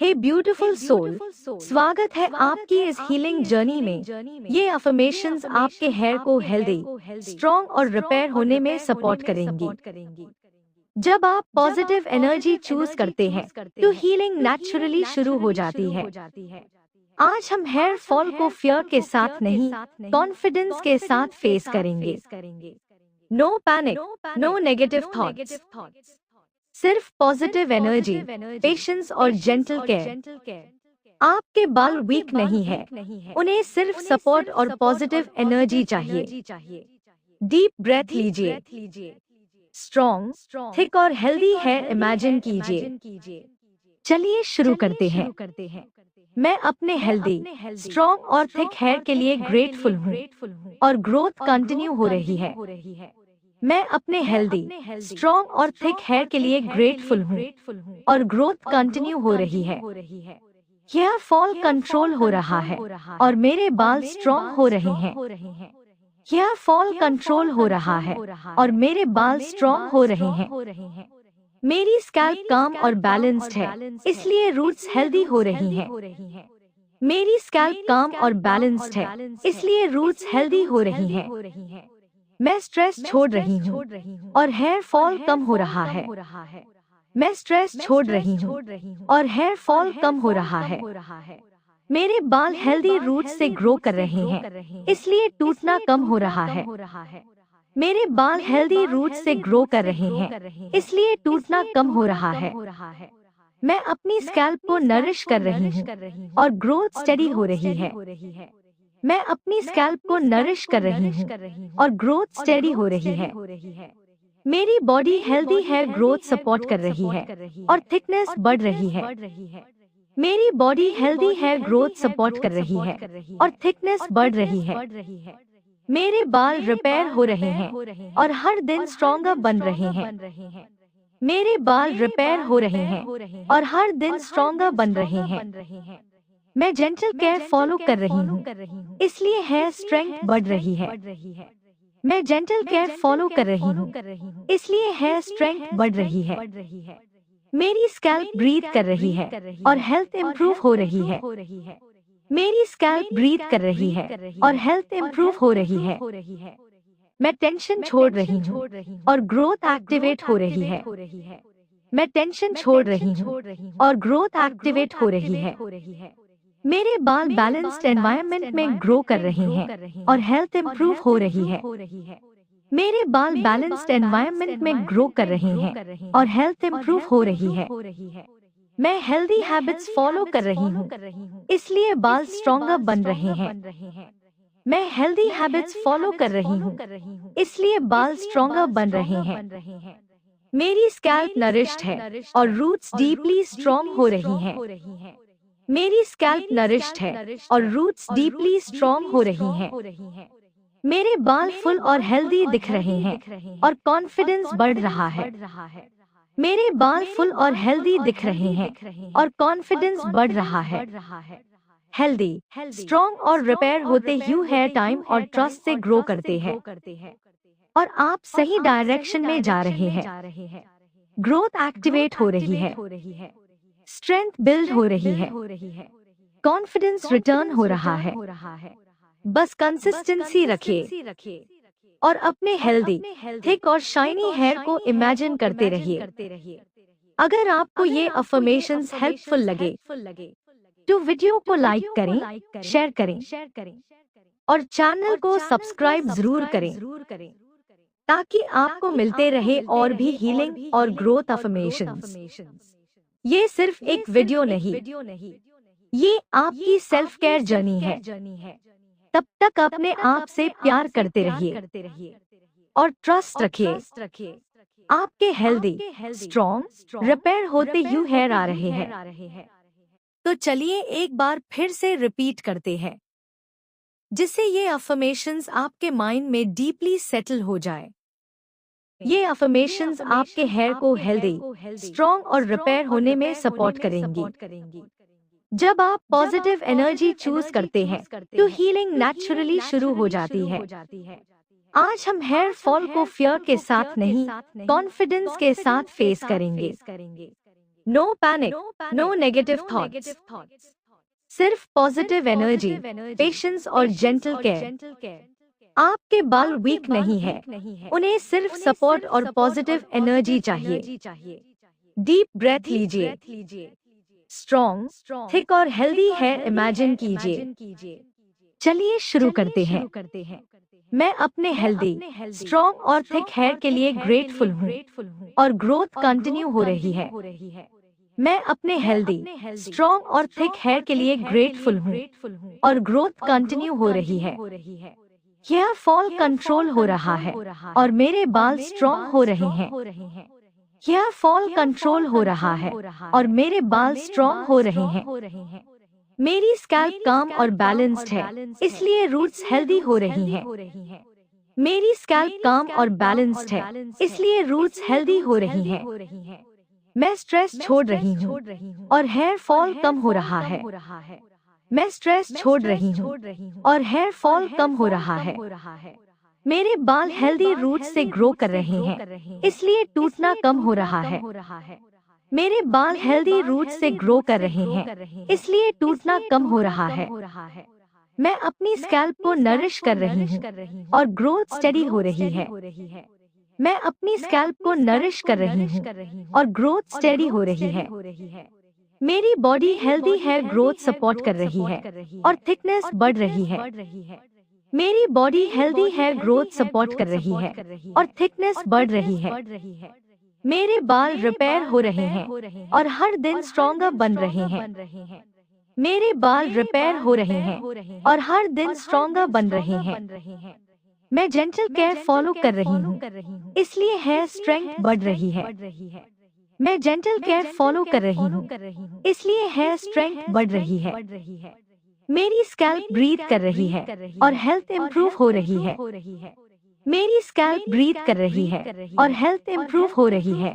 हे beautiful soul, स्वागत है आपकी इस हीलिंग जर्नी में। ये अफर्मेशंस आपके हेयर को हेल्दी, स्ट्रॉन्ग और रिपेयर होने में सपोर्ट करेंगी। जब आप पॉजिटिव एनर्जी चूज करते हैं तो हीलिंग नेचुरली शुरू हो जाती है। आज हम हेयर फॉल को फियर के साथ नहीं, कॉन्फिडेंस के साथ फेस करेंगे। No panic, no negative thoughts, सिर्फ पॉजिटिव एनर्जी, पेशेंस और जेंटल केयर। आपके बाल वीक नहीं है, उन्हें सिर्फ सपोर्ट और पॉजिटिव एनर्जी चाहिए। डीप ब्रेथ लीजिए, स्ट्रॉन्ग, थिक और हेल्दी हेयर इमेजिन कीजिए। चलिए शुरू करते हैं। मैं अपने हेल्दी, स्ट्रॉन्ग और थिक हेयर के लिए ग्रेटफुल हूँ और ग्रोथ कंटिन्यू हो रही है। मैं अपने हेल्दी, स्ट्रॉन्ग और थिक हेयर के लिए ग्रेटफुल हूँ और ग्रोथ कंटिन्यू हो रही है। हेयर फॉल कंट्रोल हो रहा है और मेरे बाल स्ट्रॉन्ग हो रहे हैं। हेयर फॉल कंट्रोल हो रहा है और मेरे बाल स्ट्रॉन्ग हो रहे हैं। मेरी स्कैल्प काम और बैलेंस्ड है, इसलिए रूट्स हेल्दी हो रही हैं। मेरी स्कैल्प काम और बैलेंस्ड है, इसलिए रूट्स हेल्दी हो रही हैं। मैं स्ट्रेस छोड़ रही हूँ और हेयर फॉल कम हो रहा है। मैं स्ट्रेस छोड़ रही हूँ और हेयर फॉल कम हो रहा है। मेरे बाल हेल्दी रूट से ग्रो कर रहे हैं, इसलिए टूटना कम हो रहा है। मेरे बाल हेल्दी रूट से ग्रो कर रहे हैं, इसलिए टूटना कम हो रहा है। मैं अपनी स्कैल्प को नरिश कर रही हूँ और ग्रोथ स्टेडी हो रही है। मैं अपनी स्कैल्प को नरिश कर रही हूँ और ग्रोथ स्टेडी हो रही है। मेरी body healthy hair growth support कर रही है और थिकनेस बढ़ रही है। मेरी body healthy hair growth support कर रही है और थिकनेस बढ़ रही है। मेरे बाल रिपेयर हो रहे हैं और हर दिन स्ट्रॉन्गर बन रहे हैं। मेरे बाल रिपेयर हो रहे हैं और हर दिन स्ट्रॉन्गर बन रहे हैं। मैं जेंटल केयर फॉलो कर रही हूँ, इसलिए हेयर स्ट्रेंथ बढ़ रही है। मैं जेंटल केयर फॉलो कर रही हूँ, इसलिए हेयर स्ट्रेंथ बढ़ रही है। मेरी स्कैल्प ब्रीथ कर रही है और हेल्थ इम्प्रूव हो रही है। मेरी स्कैल्प ब्रीथ कर रही है और हेल्थ इम्प्रूव हो रही है। मैं टेंशन छोड़ रही हूँ और ग्रोथ एक्टिवेट हो रही है। मैं टेंशन छोड़ रही हूँ और ग्रोथ एक्टिवेट हो रही है। मेरे बाल बैलेंस्ड एनवायरनमेंट में ग्रो कर रहे हैं और हेल्थ इम्प्रूव हो रही है। मेरे बाल बैलेंस्ड एनवायरनमेंट में ग्रो कर रहे हैं और हेल्थ इम्प्रूव हो रही है। मैं हेल्दी हैबिट्स फॉलो कर रही हूँ, इसलिए बाल स्ट्रॉन्गर बन रहे हैं। मैं हेल्दी हैबिट्स फॉलो कर रही हूँ, इसलिए बाल स्ट्रॉन्गर बन रहे हैं। मेरी स्कैल्प नरिश्ड है और रूट्स डीपली स्ट्रॉन्ग हो रही हैं। मेरी स्कैल्प नरिश्ड है और रूट्स डीपली स्ट्रॉन्ग हो रही हैं। मेरे बाल फुल और हेल्दी दिख रहे हैं और कॉन्फिडेंस बढ़ रहा है। मेरे बाल फुल और हेल्दी दिख रहे हैं और कॉन्फिडेंस बढ़ रहा है। हेल्दी, स्ट्रॉन्ग और रिपेयर होते ह्यू हेयर टाइम और ट्रस्ट से ग्रो करते हैं और आप सही डायरेक्शन में जा रहे हैं। ग्रोथ एक्टिवेट हो रही है, स्ट्रेंथ बिल्ड हो रही है, कॉन्फिडेंस रिटर्न हो रहा है। बस कंसिस्टेंसी रखिए और अपने हेल्दी, थिक और शाइनी हेयर को इमेजिन करते रहिए। अगर आपको ये अफर्मेशंस हेल्पफुल लगे तो वीडियो को लाइक करें, शेयर करें और चैनल को सब्सक्राइब जरूर करें ताकि आपको मिलते रहे और भी हीलिंग और ग्रोथ अफर्मेशंस। ये सिर्फ एक वीडियो नहीं, ये आपकी सेल्फ केयर जर्नी है। तब तक अपने आप से प्यार करते रहिए और ट्रस्ट रखिए। आपके हेल्दी, स्ट्रॉन्ग, रिपेयर होते ह्यू हेयर आ रहे हैं। तो चलिए एक बार फिर से रिपीट करते हैं, जिससे ये अफर्मेशंस आपके माइंड में डीपली सेटल हो जाए। ये अफर्मेशंस आपके हेयर को हेल्दी, स्ट्रॉन्ग और रिपेयर होने में सपोर्ट करेंगी। जब आप पॉजिटिव एनर्जी चूज करते हैं तो हीलिंग नेचुरली शुरू हो जाती है। आज हम हेयर फॉल को फियर के साथ नहीं, कॉन्फिडेंस के साथ फेस करेंगे। No panic, no negative thoughts, सिर्फ पॉजिटिव एनर्जी, पेशेंस और जेंटल केयर। आपके बाल वीक नहीं है, उन्हें सिर्फ सपोर्ट और पॉजिटिव एनर्जी चाहिए। डीप ब्रेथ लीजिए, स्ट्रॉन्ग, थिक और हेल्दी हेयर इमेजिन कीजिए। चलिए शुरू करते हैं। मैं अपने हेल्दी, स्ट्रॉन्ग और थिक हेयर के लिए ग्रेटफुल हूँ और ग्रोथ कंटिन्यू हो रही है। मैं अपने हेल्दी, स्ट्रॉन्ग और थिक हेयर के लिए ग्रेटफुल हूँ और ग्रोथ कंटिन्यू हो रही है। हेयर फॉल कंट्रोल हो रहा है और मेरे बाल स्ट्रॉन्ग हो रहे हैं। हेयर फॉल कंट्रोल हो रहा है और मेरे बाल स्ट्रॉन्ग हो रहे हैं। मेरी स्कैल्प काम और बैलेंस्ड है, इसलिए रूट्स हेल्दी हो रही हैं। मेरी स्कैल्प काम और बैलेंस्ड है, इसलिए रूट्स हेल्दी हो रही हैं। मैं स्ट्रेस छोड़ रही हूँ और हेयर फॉल कम हो रहा है। मैं स्ट्रेस छोड़ रही हूँ और हेयर फॉल कम हो रहा है। मेरे बाल हेल्दी रूट्स से ग्रो कर रहे हैं, इसलिए टूटना कम हो रहा है। मेरे बाल हेल्दी रूट्स से ग्रो कर रहे हैं, इसलिए टूटना कम हो रहा है। मैं अपनी स्कैल्प को नरिश कर रही हूँ और ग्रोथ स्टेडी हो रही है। मैं अपनी स्कैल्प को नरिश कर रही हूँ और ग्रोथ स्टेडी हो रही है। मेरी body healthy hair growth support कर रही है और थिकनेस बढ़ रही है। मेरी body healthy hair growth support कर रही है और थिकनेस बढ़ रही है। मेरे बाल रिपेयर हो रहे हैं और हर दिन स्ट्रॉन्गर बन रहे हैं। मेरे बाल रिपेयर हो रहे हैं और हर दिन स्ट्रॉन्गर बन रहे हैं। मैं जेंटल केयर फॉलो कर रही हूँ, इसलिए हेयर स्ट्रेंथ बढ़ रही है। मैं जेंटल केयर फॉलो कर रही हूँ, इसलिए हेयर स्ट्रेंथ बढ़ रही है। मेरी स्कैल्प ब्रीथ कर रही है और हेल्थ इम्प्रूव हो रही है। मेरी स्कैल्प ब्रीथ कर रही है और हेल्थ इम्प्रूव हो रही है।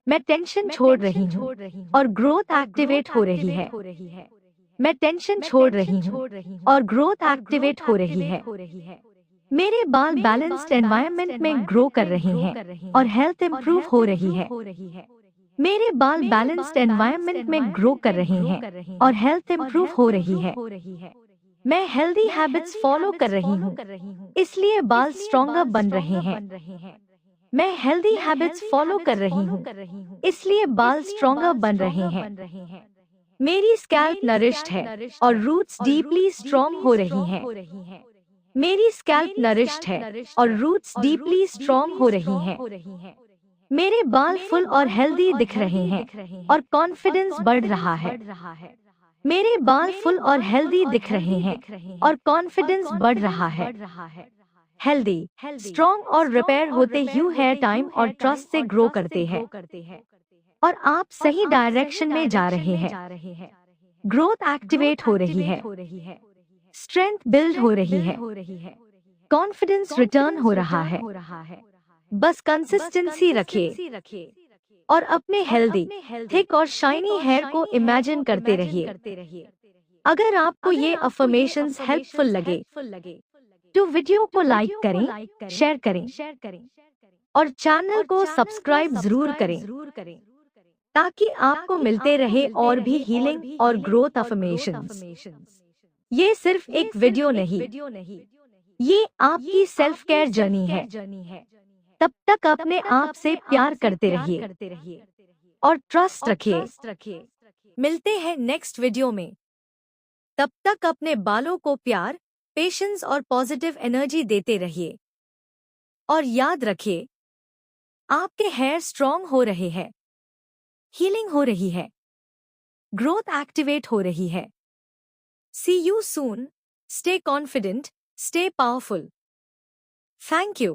मैं टेंशन छोड़ रही हूँ और ग्रोथ एक्टिवेट हो रही है। मैं टेंशन छोड़ रही हूँ और ग्रोथ एक्टिवेट हो रही है। मेरे बाल बैलेंस्ड एनवायरनमेंट में ग्रो कर रहे हैं और हेल्थ इम्प्रूव हो रही है। मेरे बाल बैलेंस्ड एनवायरनमेंट में ग्रो कर रहे हैं और हेल्थ इम्प्रूव हो रही है। मैं हेल्दी हैबिट्स फॉलो कर रही हूँ, इसलिए बाल स्ट्रॉन्गर बन रहे हैं। मैं हेल्दी हैबिट्स फॉलो कर रही हूँ, इसलिए बाल स्ट्रॉन्गर बन रहे हैं। मेरी स्कैल्प नरिश्ड है और रूट्स डीपली स्ट्रॉन्ग हो रही हैं। मेरी स्कैल्प नरिश्ड है और रूट्स डीपली स्ट्रॉन्ग हो रही हैं। मेरे बाल फुल और हेल्दी दिख रहे हैं और कॉन्फिडेंस बढ़ रहा है। मेरे बाल फुल और हेल्दी दिख रहे हैं और कॉन्फिडेंस बढ़ रहा है। हेल्दी, स्ट्रॉन्ग और रिपेयर होते ह्यू हेयर टाइम और ट्रस्ट से ग्रो करते हैं और आप सही डायरेक्शन में जा रहे हैं। ग्रोथ एक्टिवेट हो रही है, स्ट्रेंथ बिल्ड हो रही है, कॉन्फिडेंस रिटर्न हो रहा है। बस कंसिस्टेंसी रखिए और अपने हेल्दी, थिक और शाइनी हेयर को इमेजिन करते रहिए। अगर आपको ये अफर्मेशंस हेल्पफुल लगे तो वीडियो को लाइक करें, शेयर करें और चैनल को सब्सक्राइब जरूर करें ताकि आपको मिलते रहे और भी हीलिंग और ग्रोथ अफर्मेशंस। ये सिर्फ एक वीडियो नहीं, ये आपकी सेल्फ केयर जर्नी है। तब तक अपने आप से प्यार करते रहिए और ट्रस्ट रखिए। मिलते हैं नेक्स्ट वीडियो में। तब तक अपने बालों को प्यार, पेशेंस और पॉजिटिव एनर्जी देते रहिए और याद रखिए, आपके हेयर स्ट्रॉन्ग हो रहे हैं, हीलिंग हो रही है, ग्रोथ एक्टिवेट हो रही है। See you soon. Stay confident, stay powerful. Thank you.